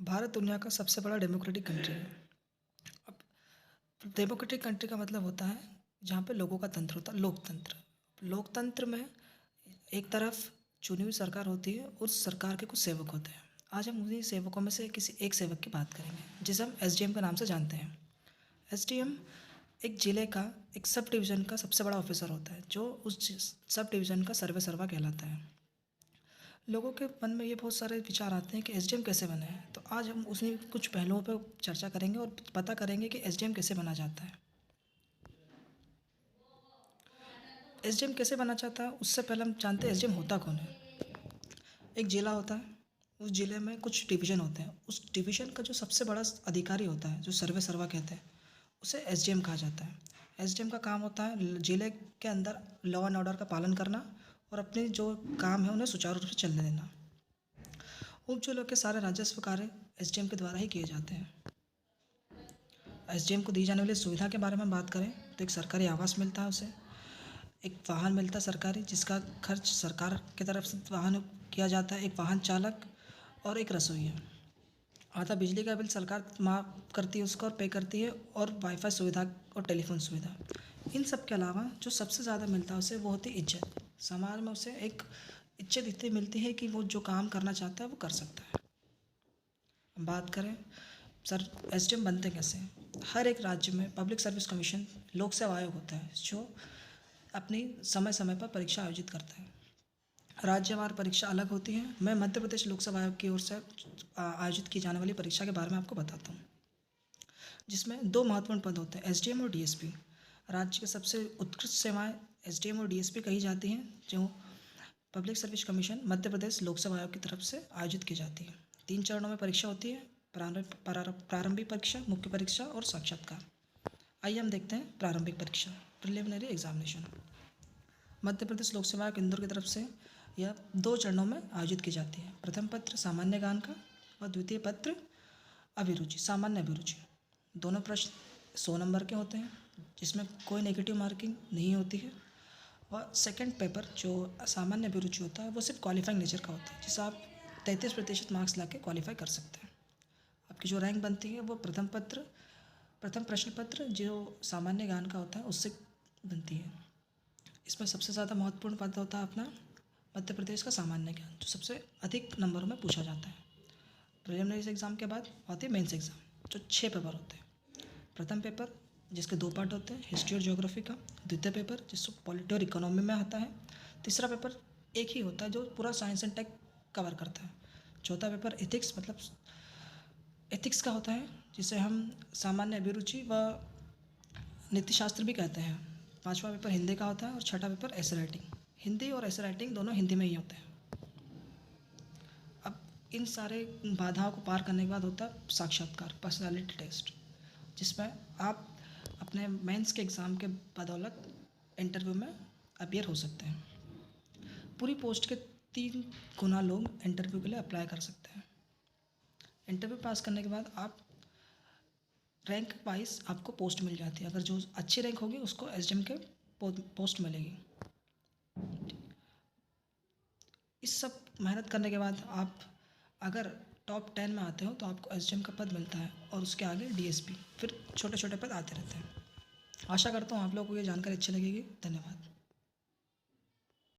भारत दुनिया का सबसे बड़ा डेमोक्रेटिक कंट्री है। अब डेमोक्रेटिक कंट्री का मतलब होता है जहाँ पे लोगों का तंत्र होता है, लोकतंत्र। लोकतंत्र में एक तरफ चुनी हुई सरकार होती है, उस सरकार के कुछ सेवक होते हैं। आज हम उन्हीं सेवकों में से किसी एक सेवक की बात करेंगे जिसे हम एसडीएम के नाम से जानते हैं। एसडीएम एक जिले का एक सब डिवीज़न का सबसे बड़ा ऑफिसर होता है जो उस सब डिवीज़न का सर्वे सर्वा कहलाता है। लोगों के मन में ये बहुत सारे विचार आते हैं कि एसडीएम कैसे बने हैं, तो आज हम उसमें कुछ पहलुओं पर चर्चा करेंगे और पता करेंगे कि एसडीएम कैसे बना जाता है। एसडीएम कैसे बना जाता है उससे पहले हम जानते हैं एसडीएम होता कौन है। एक जिला होता है, उस जिले में कुछ डिवीज़न होते हैं, उस डिवीज़न का जो सबसे बड़ा अधिकारी होता है, जो सर्वे सर्वा कहते हैं, उसे एसडीएम कहा जाता है। एसडीएम का काम होता है जिले के अंदर लॉ एंड ऑर्डर का पालन करना और अपने जो काम है उन्हें सुचारू रूप से चलने देना। उप जिलों के सारे राजस्व कार्य एसडीएम के द्वारा ही किए जाते हैं। एसडीएम को दी जाने वाली सुविधा के बारे में बात करें तो एक सरकारी आवास मिलता है उसे, एक वाहन मिलता है सरकारी जिसका खर्च सरकार की तरफ से वाहन किया जाता है, एक वाहन चालक और एक रसोइया। आधा बिजली का बिल सरकार माफ़ करती है उसको और पे करती है, और वाईफाई सुविधा और टेलीफोन सुविधा। इन सब के अलावा जो सबसे ज़्यादा मिलता है उसे वो होती है इज्जत। समाज में उसे एक इज्जत इतनी मिलती है कि वो जो काम करना चाहता है वो कर सकता है। बात करें सर एसडीएम बनते कैसे हैं। हर एक राज्य में पब्लिक सर्विस कमीशन लोक सेवा आयोग होता है जो अपनी समय समय पर परीक्षा आयोजित करता है। राज्यवार परीक्षा अलग होती है। मैं मध्य प्रदेश लोक सेवा आयोग की ओर से आयोजित की जाने वाली परीक्षा के बारे में आपको बताता हूँ, जिसमें दो महत्वपूर्ण पद होते हैं, एसडीएम और डीएसपी। राज्य के सबसे उत्कृष्ट सेवाएं एसडीएम और डीएसपी कही जाती हैं, जो public service commission Madhya Pradesh लोक सेवा आयोग की तरफ से आयोजित की जाती है। 3 चरणों में परीक्षा होती है, प्रारंभिक परीक्षा, मुख्य परीक्षा और साक्षात्कार। आइए हम देखते हैं प्रारंभिक परीक्षा, प्रिलिमिनरी एग्जामिनेशन। मध्य प्रदेश लोक सेवा आयोग इंदौर की तरफ से यह 2 चरणों में आयोजित की जाती है। प्रथम पत्र सामान्य ज्ञान का और द्वितीय पत्र अभिरुचि, सामान्य अभिरुचि। दोनों प्रश्न 100 नंबर के होते हैं जिसमें कोई नेगेटिव मार्किंग नहीं होती है। और सेकंड पेपर जो सामान्य अभिरुचि होता है वो सिर्फ क्वालिफाइंग नेचर का होता है, जिसे आप 33% मार्क्स ला के क्वालिफाई कर सकते हैं। आपकी जो रैंक बनती है वो प्रथम प्रश्न पत्र जो सामान्य ज्ञान का होता है उससे बनती है। इसमें सबसे ज़्यादा महत्वपूर्ण पद होता है अपना मध्य प्रदेश का सामान्य ज्ञान, जो सबसे अधिक नंबरों में पूछा जाता है। प्रिलिमिनरी एग्ज़ाम के बाद आती है मेंस एग्ज़ाम, जो 6 पेपर होते हैं। प्रथम पेपर जिसके 2 पार्ट होते हैं, हिस्ट्री और ज्योग्राफी का। द्वितीय पेपर जिसको पॉलिटी और इकोनॉमी में आता है। तीसरा पेपर एक ही होता है जो पूरा साइंस एंड टेक कवर करता है। चौथा पेपर एथिक्स, मतलब एथिक्स का होता है, जिसे हम सामान्य अभिरुचि व नीतिशास्त्र भी कहते हैं। पांचवा पेपर हिंदी का होता है और छठा पेपर ऐसे राइटिंग। हिंदी और ऐसे राइटिंग दोनों हिंदी में ही होते हैं। अब इन सारे बाधाओं को पार करने के बाद होता है साक्षात्कार, पर्सनालिटी टेस्ट, जिसमें आप अपने मेंस के एग्ज़ाम के बदौलत इंटरव्यू में अपीयर हो सकते हैं। पूरी पोस्ट के 3 गुना लोग इंटरव्यू के लिए अप्लाई कर सकते हैं। इंटरव्यू पास करने के बाद आप रैंक वाइज आपको पोस्ट मिल जाती है। अगर जो अच्छी रैंक होगी उसको एसडीएम के पोस्ट मिलेगी। इस सब मेहनत करने के बाद आप अगर टॉप 10 में आते हो तो आपको एसडीएम का पद मिलता है, और उसके आगे डीएसपी, फिर छोटे छोटे पद आते रहते हैं। आशा करता हूँ आप लोगों को ये जानकारी अच्छी लगेगी। धन्यवाद।